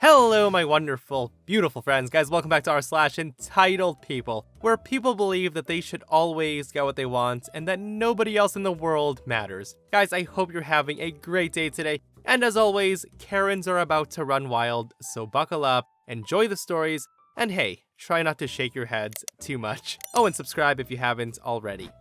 Hello, my wonderful, beautiful friends. Guys, welcome back to entitled people, where people believe that they should always get what they want and that nobody else in the world matters. Guys, I hope you're having a great day today. And as always, Karens are about to run wild, so buckle up, enjoy the stories, and hey, try not to shake your heads too much. Oh, and subscribe if you haven't already.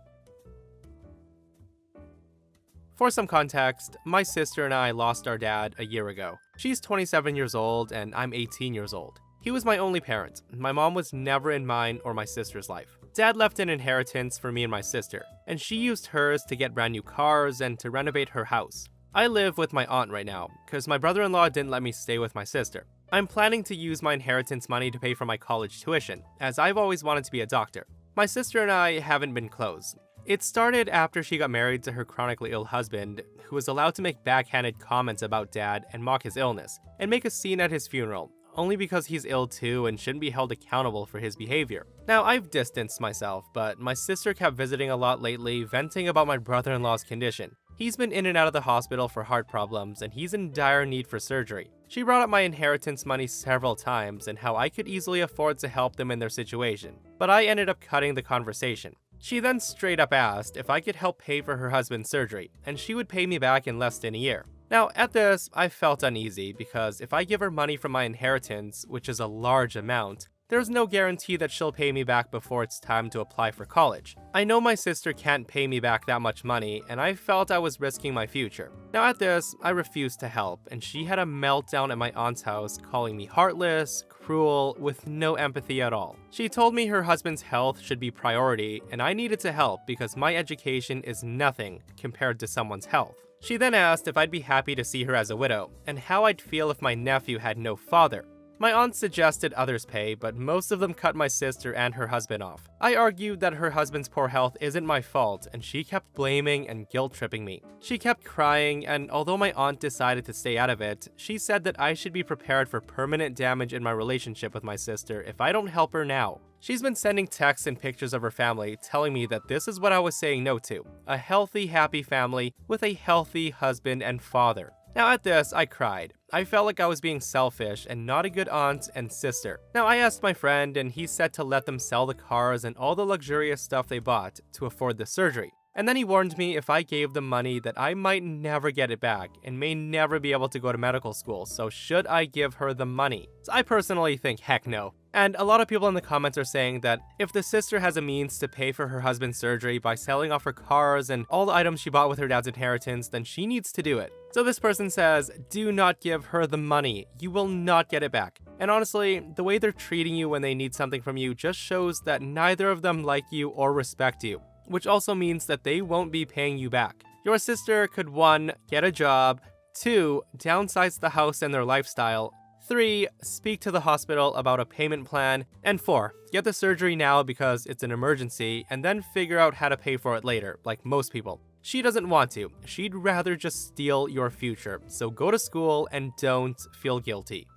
For some context, my sister and I lost our dad a year ago. She's 27 years old and I'm 18 years old. He was my only parent. My mom was never in mine or my sister's life. Dad left an inheritance for me and my sister, and she used hers to get brand new cars and to renovate her house. I live with my aunt right now, because my brother-in-law didn't let me stay with my sister. I'm planning to use my inheritance money to pay for my college tuition, as I've always wanted to be a doctor. My sister and I haven't been close. It started after she got married to her chronically ill husband, who was allowed to make backhanded comments about Dad and mock his illness, and make a scene at his funeral, only because he's ill too and shouldn't be held accountable for his behavior. Now, I've distanced myself, but my sister kept visiting a lot lately, venting about my brother-in-law's condition. He's been in and out of the hospital for heart problems, and he's in dire need for surgery. She brought up my inheritance money several times and how I could easily afford to help them in their situation, but I ended up cutting the conversation. She then straight up asked if I could help pay for her husband's surgery, and she would pay me back in less than a year. Now, at this, I felt uneasy because if I give her money from my inheritance, which is a large amount, there's no guarantee that she'll pay me back before it's time to apply for college. I know my sister can't pay me back that much money, and I felt I was risking my future. Now at this, I refused to help, and she had a meltdown at my aunt's house, calling me heartless, cruel, with no empathy at all. She told me her husband's health should be priority, and I needed to help because my education is nothing compared to someone's health. She then asked if I'd be happy to see her as a widow, and how I'd feel if my nephew had no father. My aunt suggested others pay, but most of them cut my sister and her husband off. I argued that her husband's poor health isn't my fault, and she kept blaming and guilt-tripping me. She kept crying, and although my aunt decided to stay out of it, she said that I should be prepared for permanent damage in my relationship with my sister if I don't help her now. She's been sending texts and pictures of her family telling me that this is what I was saying no to: a healthy, happy family with a healthy husband and father. Now at this, I cried. I felt like I was being selfish and not a good aunt and sister. Now I asked my friend, and he said to let them sell the cars and all the luxurious stuff they bought to afford the surgery. And then he warned me if I gave them money that I might never get it back and may never be able to go to medical school, so should I give her the money? So I personally think heck no. And a lot of people in the comments are saying that if the sister has a means to pay for her husband's surgery by selling off her cars and all the items she bought with her dad's inheritance, then she needs to do it. So this person says, do not give her the money. You will not get it back. And honestly, the way they're treating you when they need something from you just shows that neither of them like you or respect you, which also means that they won't be paying you back. Your sister could 1. Get a job, 2. Downsize the house and their lifestyle, 3. Speak to the hospital about a payment plan, and 4. Get the surgery now because it's an emergency, and then figure out how to pay for it later, like most people. She doesn't want to. She'd rather just steal your future, so go to school and don't feel guilty.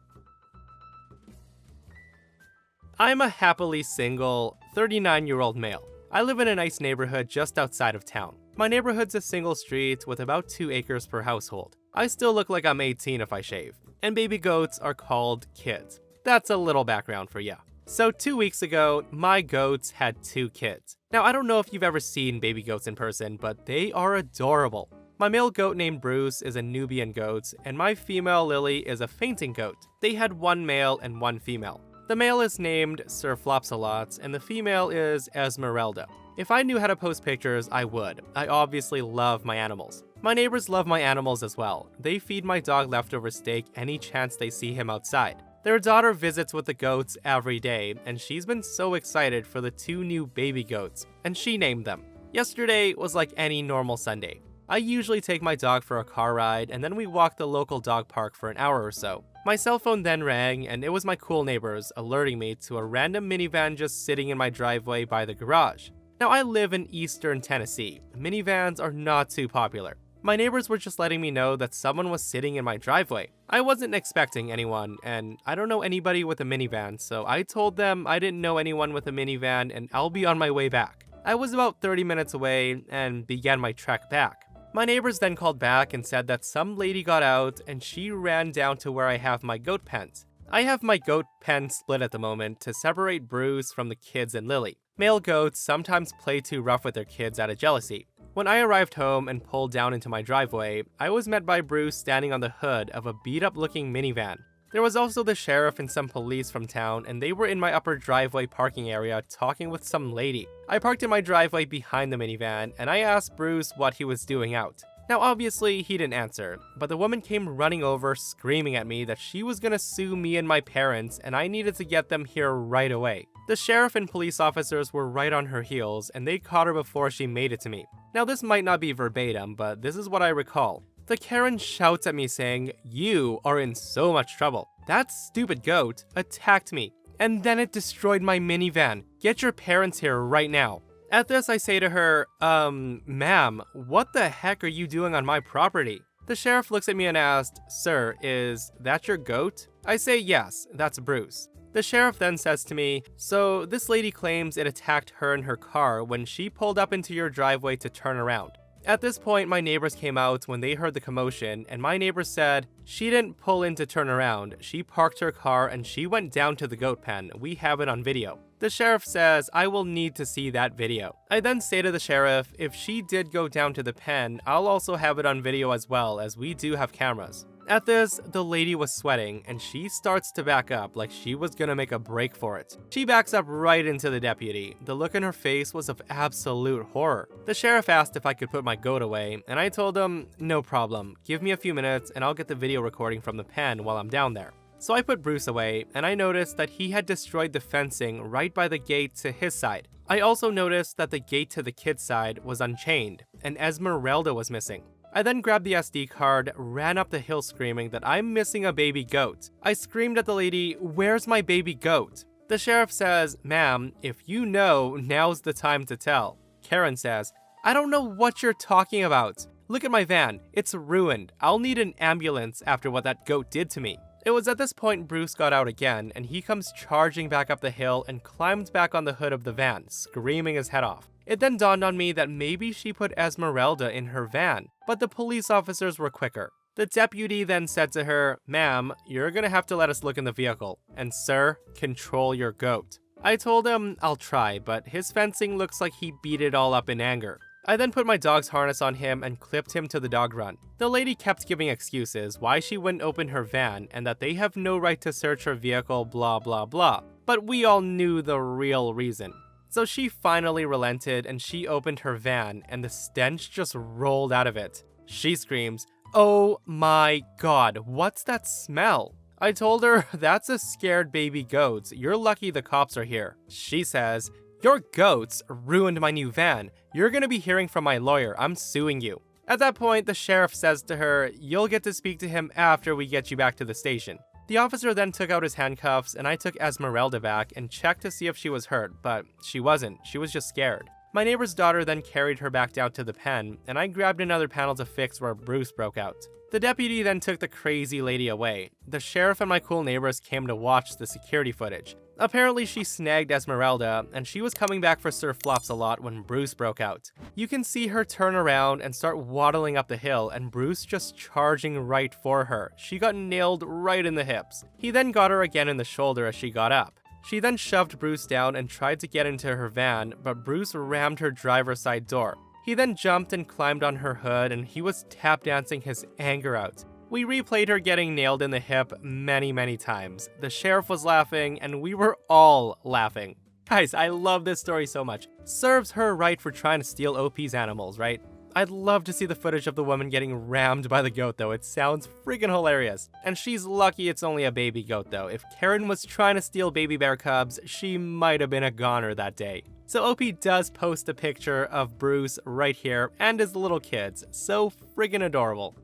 I'm a happily single, 39-year-old male. I live in a nice neighborhood just outside of town. My neighborhood's a single street with about 2 acres per household. I still look like I'm 18 if I shave. And baby goats are called kids. That's a little background for ya. So 2 weeks ago, my goats had 2 kids. Now I don't know if you've ever seen baby goats in person, but they are adorable. My male goat named Bruce is a Nubian goat, and my female Lily is a fainting goat. They had 1 male and 1 female. The male is named Sir Flopsalot, and the female is Esmeralda. If I knew how to post pictures, I would. I obviously love my animals. My neighbors love my animals as well. They feed my dog leftover steak any chance they see him outside. Their daughter visits with the goats every day, and she's been so excited for the 2 new baby goats, and she named them. Yesterday was like any normal Sunday. I usually take my dog for a car ride, and then we walk the local dog park for an hour or so. My cell phone then rang, and it was my cool neighbors alerting me to a random minivan just sitting in my driveway by the garage. Now I live in eastern Tennessee. Minivans are not too popular. My neighbors were just letting me know that someone was sitting in my driveway. I wasn't expecting anyone, and I don't know anybody with a minivan, so I told them I didn't know anyone with a minivan and I'll be on my way back. I was about 30 minutes away and began my trek back. My neighbors then called back and said that some lady got out and she ran down to where I have my goat pens. I have my goat pen split at the moment to separate Bruce from the kids and Lily. Male goats sometimes play too rough with their kids out of jealousy. When I arrived home and pulled down into my driveway, I was met by Bruce standing on the hood of a beat-up looking minivan. There was also the sheriff and some police from town, and they were in my upper driveway parking area talking with some lady. I parked in my driveway behind the minivan, and I asked Bruce what he was doing out. Now obviously he didn't answer, but the woman came running over screaming at me that she was gonna sue me and my parents and I needed to get them here right away. The sheriff and police officers were right on her heels and they caught her before she made it to me. Now this might not be verbatim, but this is what I recall. The Karen shouts at me saying, "You are in so much trouble. That stupid goat attacked me, and then it destroyed my minivan. Get your parents here right now." At this, I say to her, ma'am, what the heck are you doing on my property? The sheriff looks at me and asks, "Sir, is that your goat?" I say, "Yes, that's Bruce." The sheriff then says to me, "So this lady claims it attacked her in her car when she pulled up into your driveway to turn around." At this point, my neighbors came out when they heard the commotion, and my neighbor said, "She didn't pull in to turn around. She parked her car and she went down to the goat pen. We have it on video." The sheriff says, "I will need to see that video." I then say to the sheriff, if she did go down to the pen, I'll also have it on video as well, as we do have cameras. At this, the lady was sweating, and she starts to back up like she was gonna make a break for it. She backs up right into the deputy. The look in her face was of absolute horror. The sheriff asked if I could put my goat away, and I told him, "No problem. Give me a few minutes and I'll get the video recording from the pen while I'm down there." So I put Bruce away, and I noticed that he had destroyed the fencing right by the gate to his side. I also noticed that the gate to the kid's side was unchained, and Esmeralda was missing. I then grabbed the SD card, ran up the hill screaming that I'm missing a baby goat. I screamed at the lady, "Where's my baby goat?" The sheriff says, "Ma'am, if you know, now's the time to tell." Karen says, "I don't know what you're talking about. Look at my van, it's ruined. I'll need an ambulance after what that goat did to me." It was at this point Bruce got out again, and he comes charging back up the hill and climbed back on the hood of the van, screaming his head off. It then dawned on me that maybe she put Esmeralda in her van, but the police officers were quicker. The deputy then said to her, "Ma'am, you're gonna have to let us look in the vehicle, and sir, control your goat." I told him I'll try, but his fencing looks like he beat it all up in anger. I then put my dog's harness on him and clipped him to the dog run. The lady kept giving excuses why she wouldn't open her van and that they have no right to search her vehicle, blah blah blah. But we all knew the real reason. So she finally relented and she opened her van and the stench just rolled out of it. She screams, "Oh my god, what's that smell?" I told her, "That's a scared baby goat. You're lucky the cops are here." She says, "Your goats ruined my new van. You're gonna be hearing from my lawyer. I'm suing you." At that point, the sheriff says to her, "You'll get to speak to him after we get you back to the station." The officer then took out his handcuffs and I took Esmeralda back and checked to see if she was hurt, but she wasn't. She was just scared. My neighbor's daughter then carried her back down to the pen, and I grabbed another panel to fix where Bruce broke out. The deputy then took the crazy lady away. The sheriff and my cool neighbors came to watch the security footage. Apparently she snagged Esmeralda, and she was coming back for Sir Flops a lot when Bruce broke out. You can see her turn around and start waddling up the hill, and Bruce just charging right for her. She got nailed right in the hips. He then got her again in the shoulder as she got up. She then shoved Bruce down and tried to get into her van, but Bruce rammed her driver's side door. He then jumped and climbed on her hood, and he was tap dancing his anger out. We replayed her getting nailed in the hip many times. The sheriff was laughing, and we were all laughing. Guys, I love this story so much. Serves her right for trying to steal OP's animals, right? I'd love to see the footage of the woman getting rammed by the goat though. It sounds freaking hilarious. And she's lucky it's only a baby goat though. If Karen was trying to steal baby bear cubs, she might have been a goner that day. So OP does post a picture of Bruce right here and his little kids. So friggin' adorable.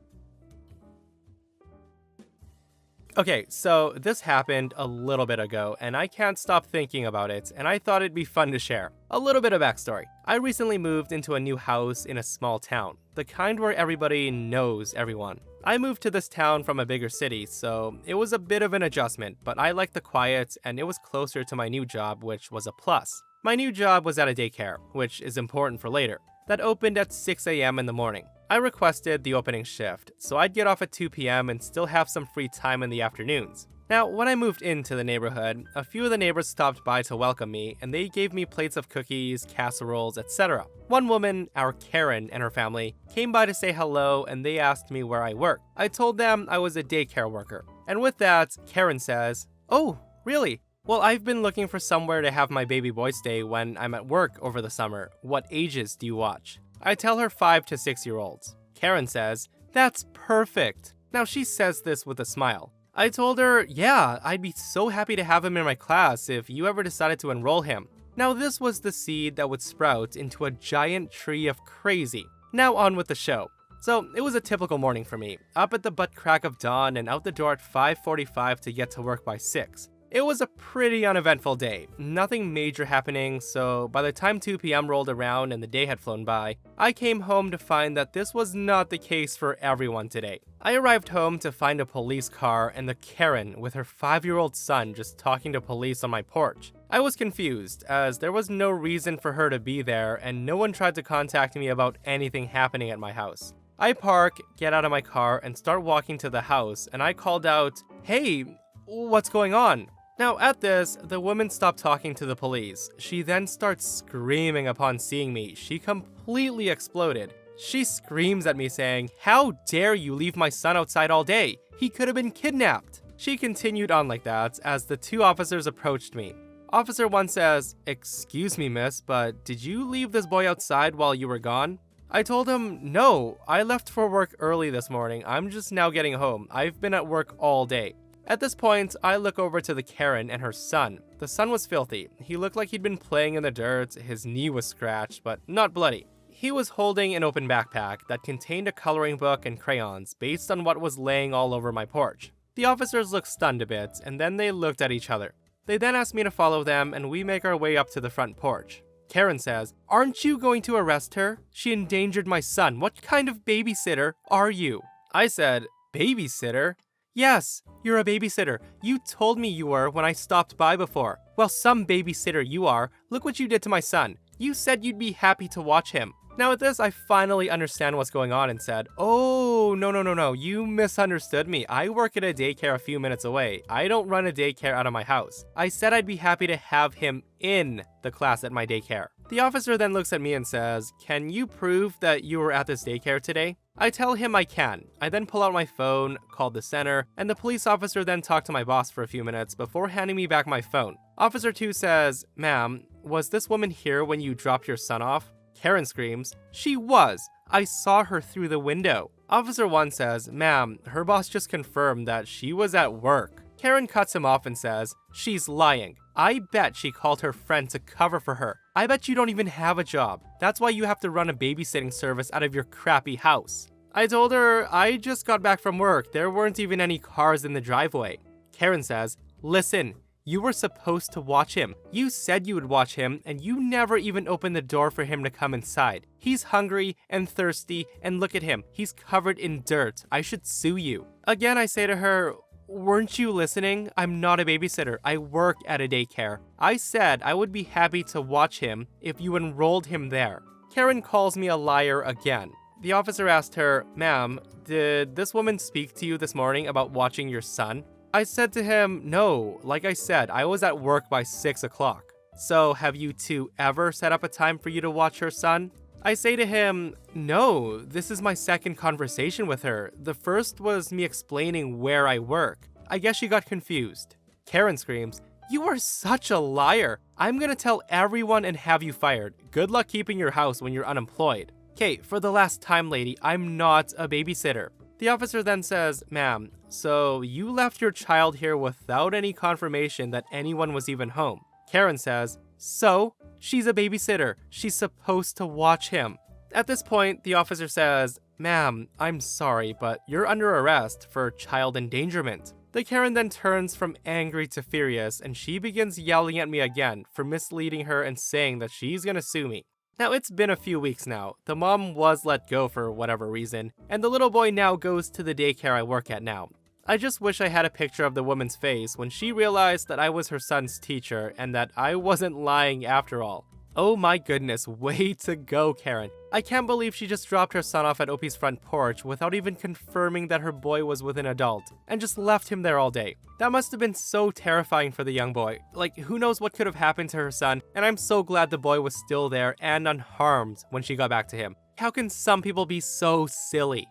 Okay, so this happened a little bit ago, and I can't stop thinking about it, and I thought it'd be fun to share. A little bit of backstory. I recently moved into a new house in a small town, the kind where everybody knows everyone. I moved to this town from a bigger city, so it was a bit of an adjustment, but I liked the quiet, and it was closer to my new job, which was a plus. My new job was at a daycare, which is important for later. that opened at 6 a.m. in the morning. I requested the opening shift, so I'd get off at 2 p.m. and still have some free time in the afternoons. Now, when I moved into the neighborhood, a few of the neighbors stopped by to welcome me, and they gave me plates of cookies, casseroles, etc. One woman, our Karen, and her family came by to say hello, and they asked me where I worked. I told them I was a daycare worker. And with that, Karen says, "Oh, really? Well, I've been looking for somewhere to have my baby boy stay when I'm at work over the summer. What ages do you watch?" I tell her 5 to 6-year-olds. Karen says, "That's perfect." Now she says this with a smile. I told her, yeah, I'd be so happy to have him in my class if you ever decided to enroll him. Now this was the seed that would sprout into a giant tree of crazy. Now on with the show. So it was a typical morning for me, up at the butt crack of dawn and out the door at 5:45 to get to work by 6. It was a pretty uneventful day, nothing major happening, so by the time 2 p.m. rolled around and the day had flown by, I came home to find that this was not the case for everyone today. I arrived home to find a police car and the Karen with her 5-year-old son just talking to police on my porch. I was confused, as there was no reason for her to be there and no one tried to contact me about anything happening at my house. I park, get out of my car, and start walking to the house, and I called out, "Hey, what's going on?" Now at this, the woman stopped talking to the police. She then starts screaming upon seeing me. She completely exploded. She screams at me saying, "How dare you leave my son outside all day? He could have been kidnapped." She continued on like that as the 2 officers approached me. Officer 1 says, "Excuse me, miss, but did you leave this boy outside while you were gone?" I told him, "No, I left for work early this morning. I'm just now getting home. I've been at work all day." At this point, I look over to the Karen and her son. The son was filthy. He looked like he'd been playing in the dirt, his knee was scratched, but not bloody. He was holding an open backpack that contained a coloring book and crayons based on what was laying all over my porch. The officers looked stunned a bit, and then they looked at each other. They then asked me to follow them, and we make our way up to the front porch. Karen says, "Aren't you going to arrest her? She endangered my son. What kind of babysitter are you?" I said, "Babysitter? Yes, you're a babysitter. You told me you were when I stopped by before. Well, some babysitter you are. Look what you did to my son. You said you'd be happy to watch him." Now at this, I finally understand what's going on and said, "Oh, no, you misunderstood me. I work at a daycare a few minutes away. I don't run a daycare out of my house. I said I'd be happy to have him in the class at my daycare." The officer then looks at me and says, "Can you prove that you were at this daycare today?" I tell him I can. I then pull out my phone, called the center, and the police officer then talked to my boss for a few minutes before handing me back my phone. Officer 2 says, "Ma'am, was this woman here when you dropped your son off?" Karen screams, "She was! I saw her through the window." Officer 1 says, "Ma'am, her boss just confirmed that she was at work." Karen cuts him off and says, "She's lying. I bet she called her friend to cover for her. I bet you don't even have a job. That's why you have to run a babysitting service out of your crappy house." I told her I just got back from work. There weren't even any cars in the driveway. Karen says, "Listen, you were supposed to watch him. You said you would watch him, and you never even opened the door for him to come inside. He's hungry and thirsty, and look at him. He's covered in dirt. I should sue you." Again, I say to her, "Weren't you listening? I'm not a babysitter. I work at a daycare. I said I would be happy to watch him if you enrolled him there." Karen calls me a liar again. The officer asked her, "Ma'am, did this woman speak to you this morning about watching your son?" I said to him, "No, like I said, I was at work by 6 o'clock. So have you 2 ever set up a time for you to watch her son?" I say to him, "No, this is my second conversation with her. The first was me explaining where I work. I guess she got confused." Karen screams, "You are such a liar. I'm gonna tell everyone and have you fired. Good luck keeping your house when you're unemployed." "Okay, for the last time, lady, I'm not a babysitter." The officer then says, "Ma'am, so you left your child here without any confirmation that anyone was even home." Karen says, "So? She's a babysitter. She's supposed to watch him." At this point, the officer says, "Ma'am, I'm sorry, but you're under arrest for child endangerment." The Karen then turns from angry to furious, and she begins yelling at me again for misleading her and saying that she's gonna sue me. Now, it's been a few weeks now. The mom was let go for whatever reason, and the little boy now goes to the daycare I work at now. I just wish I had a picture of the woman's face when she realized that I was her son's teacher and that I wasn't lying after all. Oh my goodness, way to go, Karen. I can't believe she just dropped her son off at Opie's front porch without even confirming that her boy was with an adult, and just left him there all day. That must have been so terrifying for the young boy. Like, who knows what could have happened to her son, and I'm so glad the boy was still there and unharmed when she got back to him. How can some people be so silly?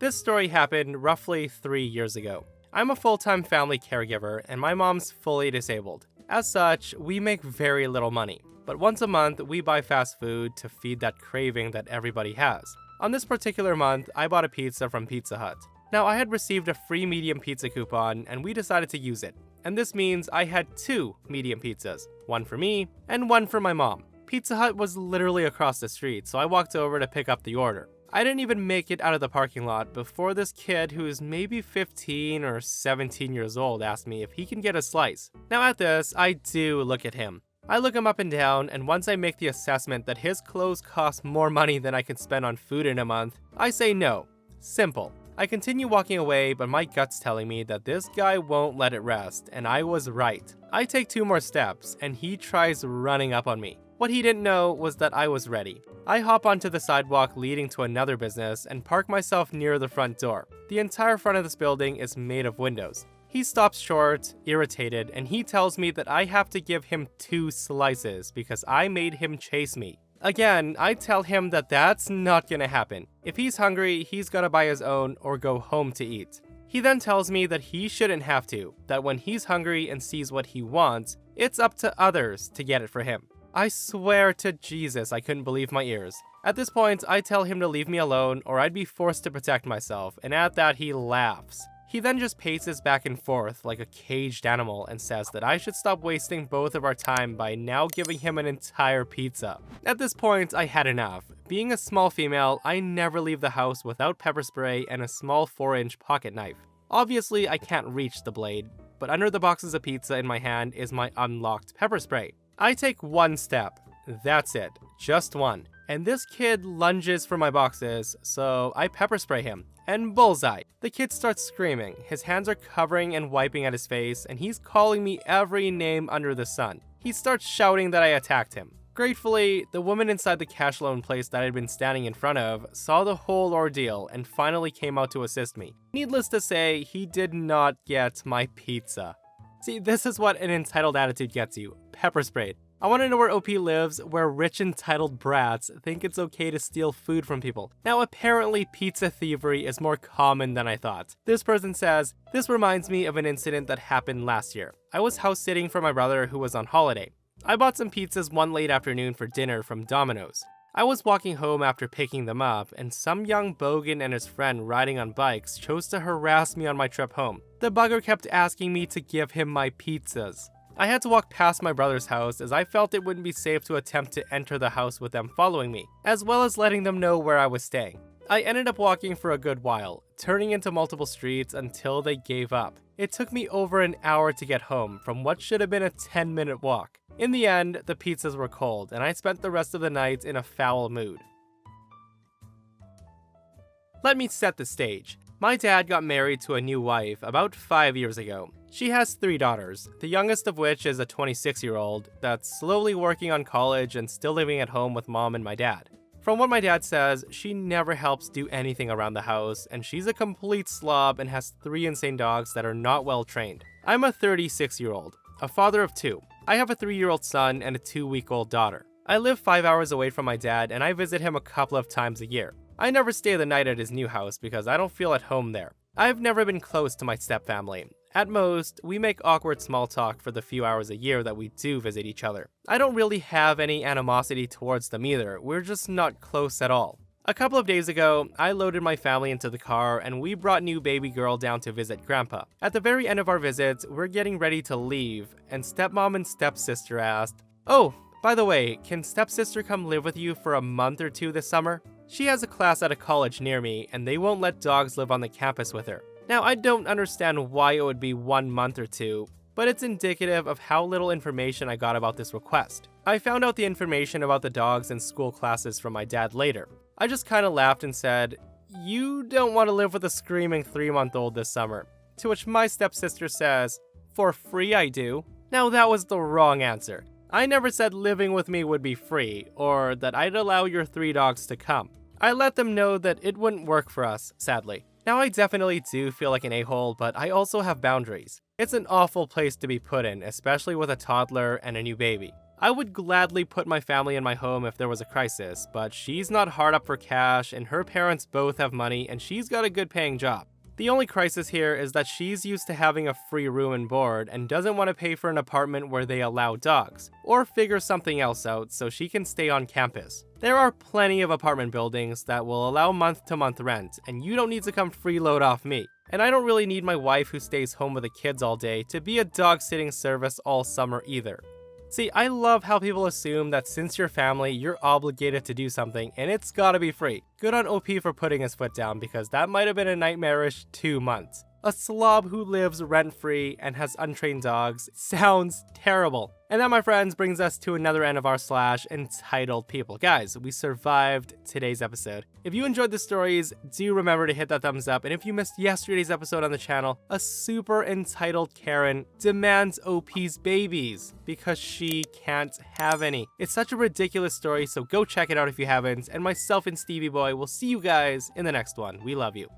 This story happened roughly 3 years ago. I'm a full-time family caregiver, and my mom's fully disabled. As such, we make very little money, but once a month we buy fast food to feed that craving that everybody has. On this particular month, I bought a pizza from Pizza Hut. Now, I had received a free medium pizza coupon and we decided to use it. And this means I had 2 medium pizzas, one for me and one for my mom. Pizza Hut was literally across the street, so I walked over to pick up the order. I didn't even make it out of the parking lot before this kid who is maybe 15 or 17 years old asked me if he can get a slice. Now at this, I do look at him. I look him up and down, and once I make the assessment that his clothes cost more money than I can spend on food in a month, I say no. Simple. I continue walking away, but my gut's telling me that this guy won't let it rest, and I was right. I take 2 more steps, and he tries running up on me. What he didn't know was that I was ready. I hop onto the sidewalk leading to another business and park myself near the front door. The entire front of this building is made of windows. He stops short, irritated, and he tells me that I have to give him 2 slices because I made him chase me. Again, I tell him that that's not gonna happen. If he's hungry, he's gotta buy his own or go home to eat. He then tells me that he shouldn't have to, that when he's hungry and sees what he wants, it's up to others to get it for him. I swear to Jesus, I couldn't believe my ears. At this point, I tell him to leave me alone or I'd be forced to protect myself, and at that he laughs. He then just paces back and forth like a caged animal and says that I should stop wasting both of our time by now giving him an entire pizza. At this point, I had enough. Being a small female, I never leave the house without pepper spray and a small 4-inch pocket knife. Obviously, I can't reach the blade, but under the boxes of pizza in my hand is my unlocked pepper spray. I take 1 step. That's it. Just one. And this kid lunges for my boxes, so I pepper spray him. And bullseye. The kid starts screaming. His hands are covering and wiping at his face, and he's calling me every name under the sun. He starts shouting that I attacked him. Gratefully, the woman inside the cash loan place that I'd been standing in front of saw the whole ordeal and finally came out to assist me. Needless to say, he did not get my pizza. See, this is what an entitled attitude gets you. Pepper sprayed. I want to know where OP lives, where rich entitled brats think it's okay to steal food from people. Now apparently pizza thievery is more common than I thought. This person says, "This reminds me of an incident that happened last year. I was house sitting for my brother who was on holiday. I bought some pizzas one late afternoon for dinner from Domino's. I was walking home after picking them up, and some young bogan and his friend riding on bikes chose to harass me on my trip home. The bugger kept asking me to give him my pizzas. I had to walk past my brother's house as I felt it wouldn't be safe to attempt to enter the house with them following me, as well as letting them know where I was staying. I ended up walking for a good while, turning into multiple streets until they gave up. It took me over an hour to get home from what should have been a 10-minute walk. In the end, the pizzas were cold, and I spent the rest of the night in a foul mood." Let me set the stage. My dad got married to a new wife about 5 years ago. She has 3 daughters, the youngest of which is a 26-year-old that's slowly working on college and still living at home with mom and my dad. From what my dad says, she never helps do anything around the house, and she's a complete slob and has 3 insane dogs that are not well trained. I'm a 36-year-old, a father of 2. I have a 3-year-old son and a 2-week-old daughter. I live 5 hours away from my dad, and I visit him a couple of times a year. I never stay the night at his new house because I don't feel at home there. I've never been close to my stepfamily. At most, we make awkward small talk for the few hours a year that we do visit each other. I don't really have any animosity towards them either, we're just not close at all. A couple of days ago, I loaded my family into the car and we brought new baby girl down to visit Grandpa. At the very end of our visit, we're getting ready to leave, and stepmom and stepsister asked, "Oh, by the way, can stepsister come live with you for a month or 2 this summer? She has a class at a college near me, and they won't let dogs live on the campus with her." Now, I don't understand why it would be 1 month or 2, but it's indicative of how little information I got about this request. I found out the information about the dogs in school classes from my dad later. I just kinda laughed and said, "You don't want to live with a screaming 3-month-old this summer." To which my stepsister says, "For free I do." Now that was the wrong answer. I never said living with me would be free, or that I'd allow your 3 dogs to come. I let them know that it wouldn't work for us, sadly. Now I definitely do feel like an a-hole, but I also have boundaries. It's an awful place to be put in, especially with a toddler and a new baby. I would gladly put my family in my home if there was a crisis, but she's not hard up for cash and her parents both have money and she's got a good paying job. The only crisis here is that she's used to having a free room and board and doesn't want to pay for an apartment where they allow dogs, or figure something else out so she can stay on campus. There are plenty of apartment buildings that will allow month-to-month rent, and you don't need to come freeload off me. And I don't really need my wife who stays home with the kids all day to be a dog sitting service all summer either. See, I love how people assume that since you're family, you're obligated to do something and it's gotta be free. Good on OP for putting his foot down because that might have been a nightmarish 2 months. A slob who lives rent-free and has untrained dogs sounds terrible. And that, my friends, brings us to another end of our slash entitled people. Guys, we survived today's episode. If you enjoyed the stories, do remember to hit that thumbs up. And if you missed yesterday's episode on the channel, a super entitled Karen demands OP's babies because she can't have any. It's such a ridiculous story, so go check it out if you haven't. And myself and Stevie Boy will see you guys in the next one. We love you.